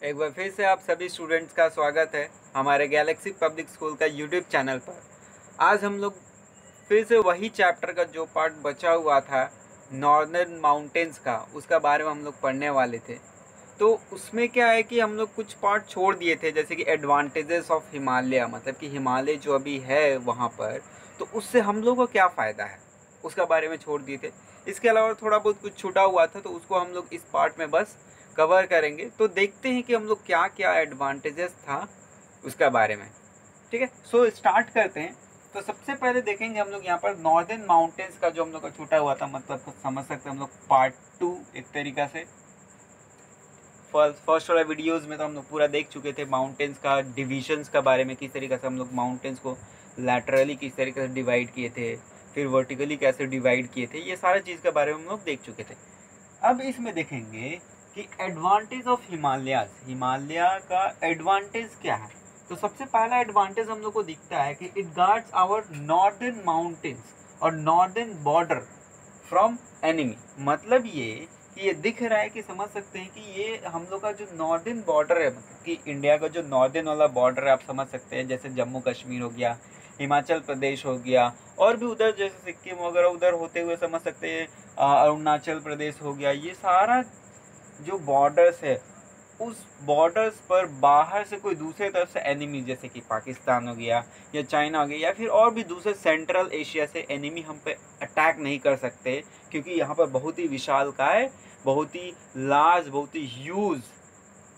एक बार फिर से आप सभी स्टूडेंट्स का स्वागत है हमारे गैलेक्सी पब्लिक स्कूल का यूट्यूब चैनल पर। आज हम लोग फिर से वही चैप्टर का जो पार्ट बचा हुआ था नॉर्दर्न माउंटेन्स का, उसका बारे में हम लोग पढ़ने वाले थे। तो उसमें क्या है कि हम लोग कुछ पार्ट छोड़ दिए थे, जैसे कि एडवांटेजेस ऑफ हिमालय, मतलब कि हिमालय जो अभी है वहाँ पर, तो उससे हम लोग को क्या फ़ायदा है उसका बारे में छोड़ दिए थे। इसके अलावा थोड़ा बहुत कुछ छूटा हुआ था, तो उसको हम लोग इस पार्ट में बस कवर करेंगे। तो देखते हैं कि हम लोग क्या क्या एडवांटेजेस था उसका बारे में। ठीक है, सो स्टार्ट करते हैं। तो सबसे पहले देखेंगे हम लोग यहाँ पर नॉर्दर्न माउंटेन्स का जो हम लोग का छूटा हुआ था, मतलब कुछ समझ सकते हैं हम लोग पार्ट 2 एक तरीका से। फर्स्ट वाला वीडियोस में तो हम लोग पूरा देख चुके थे माउंटेन्स का डिविजन्स का बारे में, किस तरीके से हम लोग माउंटेन्स को लैटरली किस तरीके से डिवाइड किए थे, फिर वर्टिकली कैसे डिवाइड किए थे, ये सारा चीज़ के बारे में हम लोग देख चुके थे। अब इसमें देखेंगे कि एडवांटेज ऑफ हिमालयाज, हिमालय का एडवांटेज क्या है। तो सबसे पहला एडवांटेज हम लोग को दिखता है कि it guards our northern mountains और नॉर्दर्न बॉर्डर फ्रॉम एनिमी। मतलब ये दिख रहा है कि समझ सकते हैं कि ये हम लोग का जो नॉर्दर्न बॉर्डर है, मतलब कि इंडिया का जो नॉर्दर्न वाला बॉर्डर है, आप समझ सकते हैं जैसे जम्मू कश्मीर हो गया, हिमाचल प्रदेश हो गया, और भी उधर जैसे सिक्किम वगैरह उधर होते हुए समझ सकते हैं अरुणाचल प्रदेश हो गया। ये सारा जो बॉर्डर्स है, उस बॉर्डर्स पर बाहर से कोई दूसरे तरफ से एनिमी, जैसे कि पाकिस्तान हो गया या चाइना हो गया या फिर और भी दूसरे सेंट्रल एशिया से एनिमी हम पे अटैक नहीं कर सकते, क्योंकि यहाँ पर बहुत ही विशालकाय, बहुत ही लार्ज, बहुत ही ह्यूज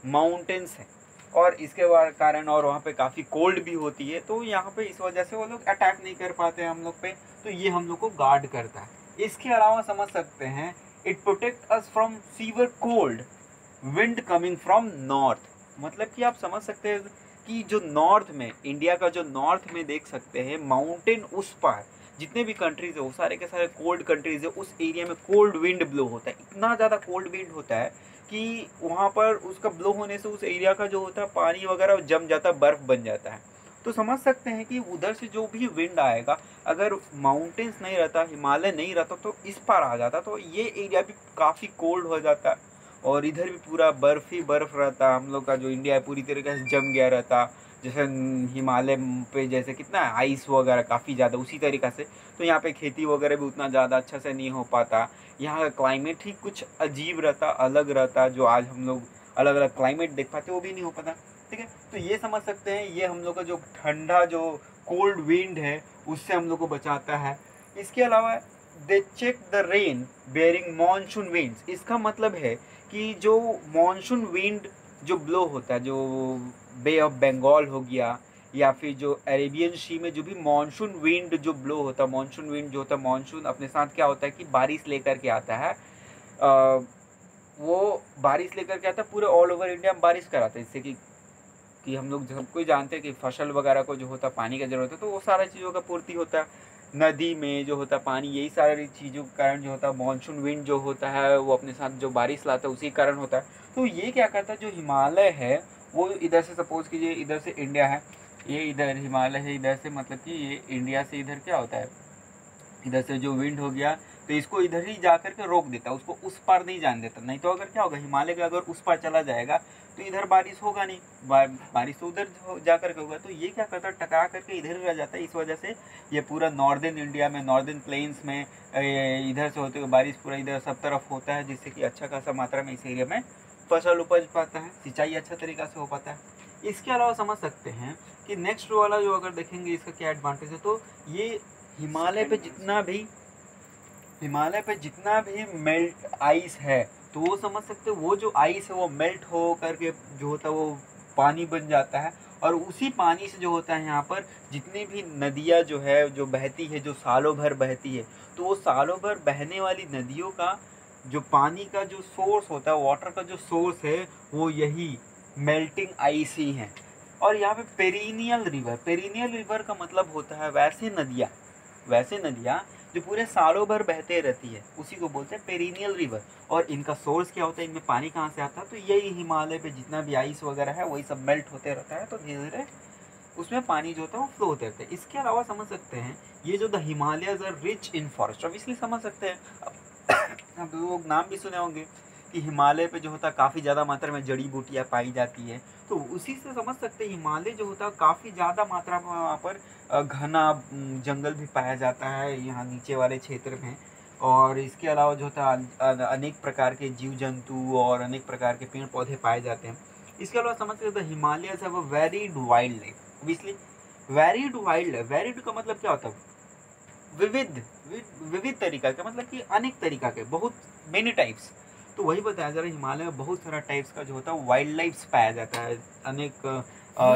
माउंटेन्स हैं। और इसके कारण और वहाँ पे काफ़ी कोल्ड भी होती है, तो यहाँ पे इस वजह से वो लोग अटैक नहीं कर पाते हैं हम लोग पे। तो ये हम लोग को गार्ड करता है। इसके अलावा समझ सकते हैं it protect us from sewer cold wind coming from north. मतलब कि आप समझ सकते हैं कि जो नॉर्थ में, इंडिया का जो नॉर्थ में देख सकते हैं माउंटेन, उस पार जितने भी कंट्रीज है वो सारे के सारे कोल्ड कंट्रीज है, उस एरिया में कोल्ड विंड ब्लो होता है। इतना ज़्यादा कोल्ड विंड होता है कि वहाँ पर उसका ब्लो होने से उस एरिया का जो होता है पानी वगैरह जम जाता है, बर्फ़ बन जाता है। तो समझ सकते हैं कि उधर से जो भी विंड आएगा, अगर माउंटेन्स नहीं रहता, हिमालय नहीं रहता, तो इस पार आ जाता, तो ये एरिया भी काफ़ी कोल्ड हो जाता है और इधर भी पूरा बर्फ ही बर्फ रहता। हम लोग का जो इंडिया है पूरी तरीके से जम गया रहता, जैसे हिमालय पे जैसे कितना आइस वगैरह काफ़ी ज़्यादा, उसी तरीक़ा से। तो यहाँ पे खेती वगैरह भी उतना ज़्यादा अच्छा से नहीं हो पाता। यहाँ का क्लाइमेट ही कुछ अजीब रहता, अलग रहता, जो आज हम लोग अलग अलग क्लाइमेट देख पाते वो भी नहीं हो पाता। ठीक है, तो ये समझ सकते हैं, ये हम लोग का जो ठंडा जो कोल्ड विंड है उससे हम लोग को बचाता है। इसके अलावा they check the rain bearing monsoon winds. इसका मतलब है कि जो मानसून विंड जो ब्लो होता है, जो बे ऑफ बंगाल हो गया या फिर जो अरेबियन सी में जो भी मानसून विंड जो ब्लो होता है, मानसून विंड जो होता है, मानसून अपने साथ क्या होता है कि बारिश लेकर के आता है। वो बारिश लेकर के आता है, पूरे ऑल ओवर इंडिया में बारिश कराता है, जिससे कि हम लोग सब कोई जानते हैं कि फसल वगैरह को जो होता है पानी का ज़रूरत है, तो वो सारा चीज़ों का पूर्ति होता है। नदी में जो होता है पानी, यही सारी चीज़ों के कारण जो होता है मानसून विंड जो होता है वो अपने साथ जो बारिश लाता है उसी कारण होता है। तो ये क्या करता है, जो हिमालय है वो इधर से, सपोज़ कीजिए इधर से इंडिया है, ये इधर हिमालय है, इधर से मतलब कि ये इंडिया से इधर क्या होता है, इधर से जो विंड हो गया तो इसको इधर ही जा करके रोक देता, उसको उस पार नहीं जाने देता। नहीं तो अगर क्या होगा, हिमालय का अगर उस पार चला जाएगा तो इधर बारिश होगा नहीं, बारिश तो उधर जा करके होगा। तो ये क्या करता है, टकरा करके इधर ही रह जाता है। इस वजह से ये पूरा नॉर्दर्न इंडिया में, नॉर्दर्न प्लेन्स में इधर से होते हुए बारिश पूरा इधर सब तरफ होता है, जिससे कि अच्छा खासा मात्रा में इस एरिया में फसल उपज पाता है, सिंचाई अच्छा तरीका से हो पाता है। इसके अलावा समझ सकते हैं कि नेक्स्ट वाला जो अगर देखेंगे इसका क्या एडवांटेज है, तो ये हिमालय पे जितना भी मेल्ट आइस है, तो वो समझ सकते हो वो जो आइस है वो मेल्ट हो करके जो होता है वो पानी बन जाता है। और उसी पानी से जो होता है यहाँ पर जितनी भी नदियाँ जो है जो बहती है, जो सालों भर बहती है, तो वो सालों भर बहने वाली नदियों का जो पानी का जो सोर्स होता है, वाटर का जो सोर्स है, वो यही मेल्टिंग आइस ही है। और यहाँ पे पेरिनियल रिवर का मतलब होता है वैसे नदियाँ जो पूरे सालों भर बहते रहती है, उसी को बोलते हैं पेरिनियल रिवर। और इनका सोर्स क्या होता है, इनमें पानी कहाँ से आता है, तो यही हिमालय पे जितना भी आइस वगैरह है वही सब मेल्ट होते रहता है, तो धीरे धीरे उसमें पानी जो होता है वो फ्लो होते रहते हैं। इसके अलावा समझ सकते हैं ये जो the Himalayas are rich in forest, obviously समझ सकते हैं। अब लोग नाम भी सुने होंगे कि हिमालय पे जो होता है काफ़ी ज़्यादा मात्रा में जड़ी बूटियाँ पाई जाती है, तो उसी से समझ सकते हैं हिमालय जो होता है काफ़ी ज़्यादा मात्रा में वहाँ पर घना जंगल भी पाया जाता है यहाँ नीचे वाले क्षेत्र में। और इसके अलावा जो होता है अनेक प्रकार के जीव जंतु और अनेक प्रकार के पेड़ पौधे पाए जाते हैं। इसके अलावा समझ सकते हैं Himalayas have a varied wild life. Obviously varied wild life, varied का मतलब क्या होता है? विविध। विविध तरीका के मतलब कि अनेक तरीका के, बहुत मेनी टाइप्स। तो वही बताया जा रहा है हिमालय में बहुत सारा टाइप्स का जो होता है वाइल्ड लाइफ पाया जाता है, अनेक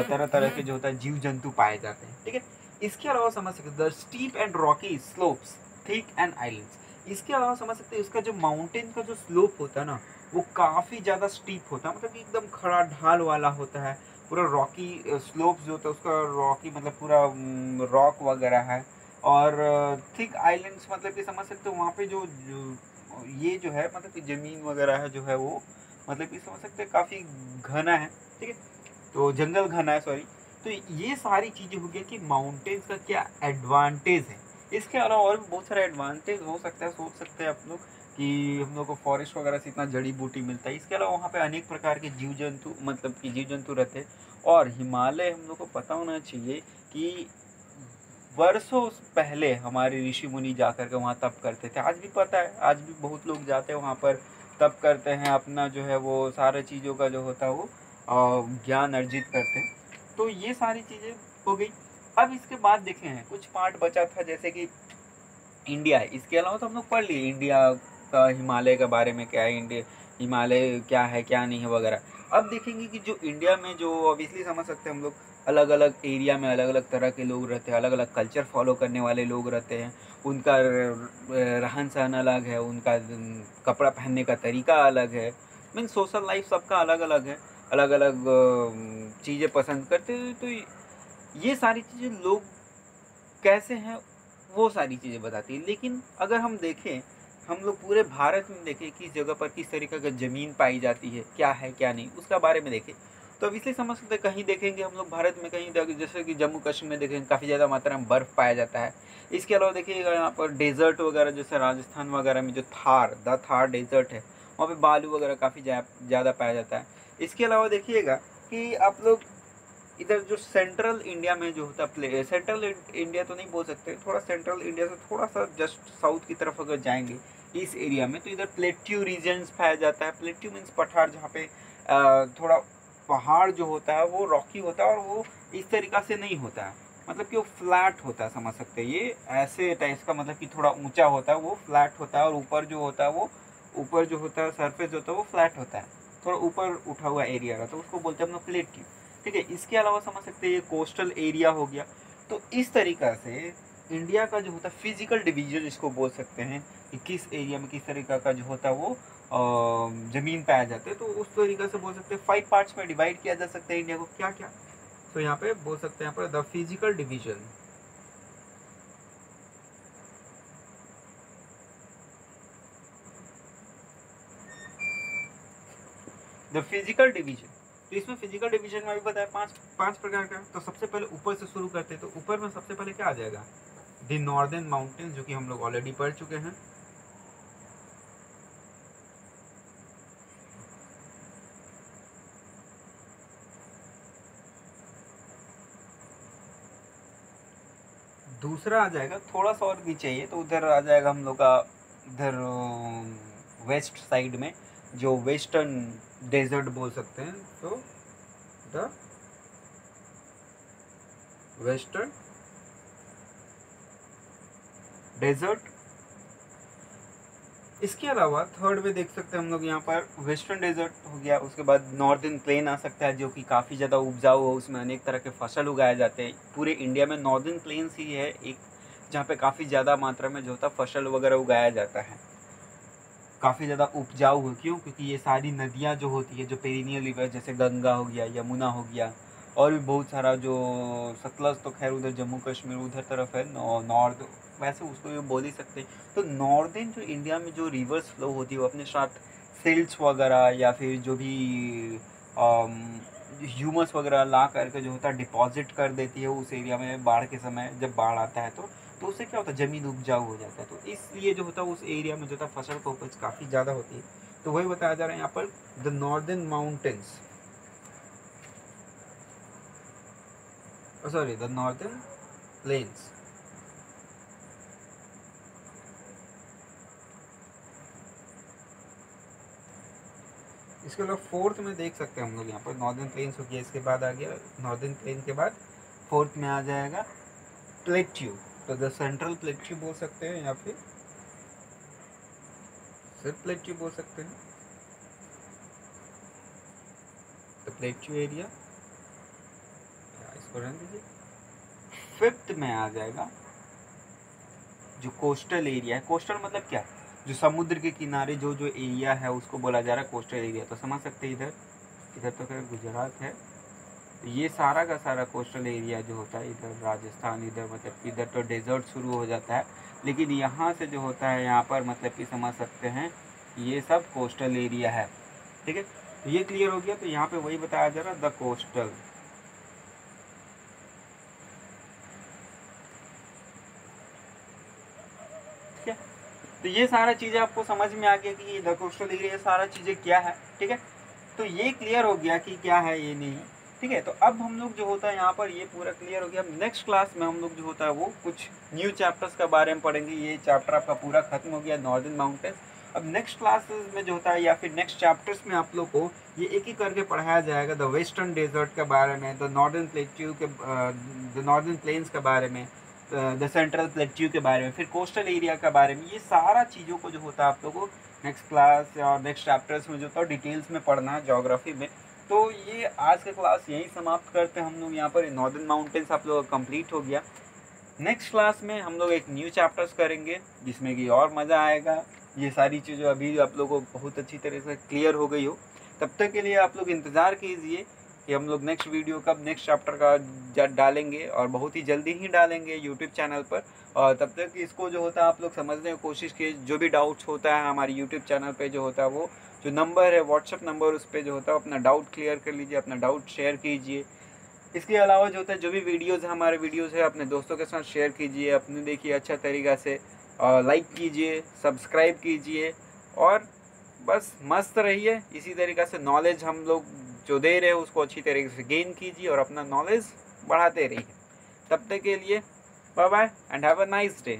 तरह तरह के जो होता है जीव जंतु पाए जाते हैं। ठीक है, इसके अलावा समझ सकते the steep and Rocky slopes thick and islands. इसके अलावा समझ सकते हैं इसका जो माउंटेन का जो स्लोप होता है ना, वो काफ़ी ज़्यादा स्टीप होता है, मतलब कि एकदम खड़ा ढाल वाला होता है। पूरा रॉकी स्लोप जो होता है उसका रॉकी मतलब पूरा रॉक वगैरह है। और थिक आइलैंड्स मतलब कि समझ सकते हो वहाँ पे ये जो है मतलब कि ज़मीन वगैरह है जो है वो मतलब कि समझ सकते हैं काफ़ी घना है। ठीक है, तो जंगल घना है, सॉरी। तो ये सारी चीज़ें हो गई कि माउंटेन्स का क्या एडवांटेज है। इसके अलावा और भी बहुत सारे एडवांटेज हो सकता है, सोच सकते हैं आप लोग कि हम लोग को फॉरेस्ट वगैरह से इतना जड़ी बूटी मिलता है। इसके अलावा वहाँ पे अनेक प्रकार के जीव जंतु मतलब कि जीव जंतु रहते हैं। और हिमालय हम लोग को पता होना चाहिए कि वर्षों पहले हमारे ऋषि मुनि जा कर के वहाँ तप करते थे। आज भी पता है, आज भी बहुत लोग जाते हैं वहाँ पर, तप करते हैं, अपना जो है वो सारे चीज़ों का जो होता है वो ज्ञान अर्जित करते हैं। तो ये सारी चीज़ें हो गई। अब इसके बाद देखे हैं कुछ पार्ट बचा था जैसे कि इंडिया है। इसके अलावा तो हम लोग पढ़ लिए इंडिया का हिमालय के बारे में, क्या है इंडिया, हिमालय क्या है क्या नहीं है वगैरह। अब देखेंगे कि जो इंडिया में जो ऑब्वियसली समझ सकते हैं हम लोग, अलग अलग एरिया में अलग अलग तरह के लोग रहते हैं, अलग अलग कल्चर फॉलो करने वाले लोग रहते हैं। उनका रहन सहन अलग है, उनका कपड़ा पहनने का तरीका अलग है, मीन सोशल लाइफ सबका अलग अलग है, अलग अलग चीज़ें पसंद करते हैं। तो ये सारी चीज़ें लोग कैसे हैं वो सारी चीज़ें बताती है। लेकिन अगर हम देखें, हम लोग पूरे भारत में देखें किस जगह पर किस तरीके का ज़मीन पाई जाती है क्या नहीं, उसका बारे में देखें तो अब इसलिए समझ सकते हैं। कहीं देखेंगे हम लोग भारत में, कहीं जैसे कि जम्मू कश्मीर में देखेंगे काफ़ी ज़्यादा मात्रा में बर्फ़ पाया जाता है। इसके अलावा देखिएगा यहाँ पर डेजर्ट वगैरह, जैसे राजस्थान वगैरह में जो द थार डेजर्ट है, वहाँ पे बालू वगैरह काफ़ी ज़्यादा पाया जाता है। इसके अलावा देखिएगा कि आप लोग इधर जो सेंट्रल इंडिया में जो होता है, सेंट्रल इंडिया तो नहीं बोल सकते, थोड़ा सेंट्रल इंडिया से थोड़ा सा जस्ट साउथ की तरफ अगर जाएंगे इस एरिया में, तो इधर प्लेट्यू रीजन्स पाया जाता है। प्लेट्यू मीन्स पठार, जहाँ पे थोड़ा पहाड़ जो होता है वो रॉकी होता है और वो इस तरीक़ा से नहीं होता है, मतलब कि वो फ्लैट होता है, समझ सकते हैं। ये ऐसे टाइप का मतलब कि थोड़ा ऊंचा होता है, वो फ्लैट होता है, और ऊपर जो होता है वो ऊपर जो होता है सरफेस जो होता है वो फ्लैट होता है, थोड़ा ऊपर उठा हुआ एरिया का, तो उसको बोलते हैं हम लोग प्लेट्यू। ठीक है, इसके अलावा समझ सकते हैं ये कोस्टल एरिया हो गया। तो इस तरीक़ा से इंडिया का जो होता है फिजिकल डिवीजन इसको बोल सकते हैं कि किस एरिया में किस तरीक़ा का जो होता है वो ज़मीन पाया जाता है। तो उस तरीक़े से बोल सकते हैं 5 पार्ट्स में डिवाइड किया जा सकता है इंडिया को। क्या क्या, तो यहाँ पे बोल सकते हैं यहाँ पर the physical division, the physical division. तो इसमें फिजिकल डिवीजन में भी बताया पांच प्रकार का। तो सबसे पहले ऊपर से शुरू करते हैं, तो ऊपर में सबसे पहले क्या आ जाएगा? द नॉर्दर्न माउंटेन्स, जो कि हम लोग ऑलरेडी पढ़ चुके हैं। दूसरा आ जाएगा, थोड़ा सा और भी चाहिए तो उधर आ जाएगा हम लोग का, इधर वेस्ट साइड में जो वेस्टर्न डेजर्ट बोल सकते हैं, तो द वेस्टर्न डेजर्ट। इसके अलावा थर्ड में देख सकते हैं हम लोग यहाँ पर वेस्टर्न डेजर्ट हो गया। उसके बाद नॉर्दर्न प्लेन आ सकता है जो कि काफ़ी ज़्यादा उपजाऊ हो, उसमें अनेक तरह के फसल उगाए जाते हैं। पूरे इंडिया में नॉर्दर्न प्लेन्स ही है एक जहाँ पे काफ़ी ज़्यादा मात्रा में जो होता है फसल वगैरह उगाया जाता है, काफ़ी ज़्यादा उपजाऊ हो। क्यों? क्योंकि ये सारी नदियाँ जो होती है, जो पेरिनियल रिवर, जैसे गंगा हो गया, यमुना हो गया, और भी बहुत सारा, जो सतलज तो खैर उधर जम्मू कश्मीर उधर तरफ है, नॉर्थ, वैसे उसको ये बोल ही सकते हैं। तो नॉर्दर्न जो इंडिया में जो रिवर्स फ्लो होती है वो अपने साथ सिल्ट्स वगैरह या फिर जो भी ह्यूमस वगैरह ला करके जो होता है डिपॉजिट कर देती है उस एरिया में। बाढ़ के समय जब बाढ़ आता है तो उससे क्या होता है, ज़मीन उपजाऊ हो जाता है। तो इसलिए जो होता है उस एरिया में जो होता है फसल का उपज काफ़ी ज़्यादा होती है। तो वही बताया जा रहा है यहाँ पर, the northern mountains, sorry the northern plains. इसके अलावा फोर्थ में देख सकते हैं हम लोग यहाँ पर नॉर्दर्न प्लेन्स हो गया, इसके बाद आ गया नॉर्दर्न प्लेन के बाद फोर्थ में आ जाएगा प्लेट्यू। तो द सेंट्रल प्लेट्यू बोल सकते हैं या फिर सिर्फ प्लेट्यू बोल सकते हैं, द प्लेट्यू एरिया, इसको रहने दीजिए। फिफ्थ में आ जाएगा जो कोस्टल एरिया है। कोस्टल मतलब क्या, जो समुद्र के किनारे जो जो एरिया है उसको बोला जा रहा है कोस्टल एरिया। तो समझ सकते हैं इधर तो खैर गुजरात है, तो ये सारा का सारा कोस्टल एरिया जो होता है, इधर राजस्थान, इधर मतलब इधर तो डेजर्ट शुरू हो जाता है, लेकिन यहाँ से जो होता है यहाँ पर मतलब कि समझ सकते हैं ये सब कोस्टल एरिया है। ठीक है, तो ये क्लियर हो गया। तो यहाँ पे वही बताया जा रहा है द कोस्टल। ठीक है, तो ये सारा चीज़ें आपको समझ में आ गया कि द कोस्टल एरिया, ये सारा चीज़ें क्या है। ठीक है, तो ये क्लियर हो गया कि क्या है ये नहीं। ठीक है, तो अब हम लोग जो होता है यहाँ पर ये पूरा क्लियर हो गया। नेक्स्ट क्लास में हम लोग जो होता है वो कुछ न्यू चैप्टर्स के बारे में पढ़ेंगे। ये चैप्टर आपका पूरा खत्म हो गया नॉर्दर्न माउंटेन्स। अब नेक्स्ट क्लासेस में जो होता है या फिर नेक्स्ट चैप्टर्स में आप लोग को ये एक ही करके पढ़ाया जाएगा। द वेस्टर्न डेजर्ट के बारे में, द नॉर्दर्न प्लेट्यू के, द नॉर्दर्न प्लेन्स के बारे में, द सेंट्रल प्लेट्यू के बारे में, फिर कोस्टल एरिया के बारे में। ये सारा चीज़ों को जो होता है आप लोगों को नेक्स्ट क्लास और नेक्स्ट चैप्टर्स में जो होता है डिटेल्स में पढ़ना है ज्योग्राफी में। तो ये आज का क्लास यहीं समाप्त करते हैं हम लोग। यहाँ पर नॉर्दर्न माउंटेन्स आप लोग का कंप्लीट हो गया। नेक्स्ट क्लास में हम लोग एक न्यू चैप्टर्स करेंगे जिसमें कि और मज़ा आएगा। ये सारी चीज़ें अभी आप लोगों को बहुत अच्छी तरह से क्लियर हो गई हो। तब तक के लिए आप लोग इंतज़ार कीजिए कि हम लोग नेक्स्ट वीडियो कब नेक्स्ट चैप्टर का डालेंगे, और बहुत ही जल्दी ही डालेंगे यूट्यूब चैनल पर। और तब तक इसको जो होता है आप लोग समझने की कोशिश कीजिए। जो भी डाउट्स होता है हमारे यूट्यूब चैनल पे जो होता है, वो जो नंबर है व्हाट्सअप नंबर, उस पर जो होता है अपना डाउट क्लियर कर लीजिए, अपना डाउट शेयर कीजिए। इसके अलावा जो होता है जो भी वीडियोज़ है हमारे वीडियोज़ है अपने दोस्तों के साथ शेयर कीजिए, अपने देखिए अच्छा तरीक़ा से, लाइक कीजिए, सब्सक्राइब कीजिए, और बस मस्त रहिए। इसी तरीक़े से नॉलेज हम लोग जो दे रहे हैं उसको अच्छी तरीके से गेन कीजिए और अपना नॉलेज बढ़ाते रहिए। तब तक के लिए bye bye and have a nice day.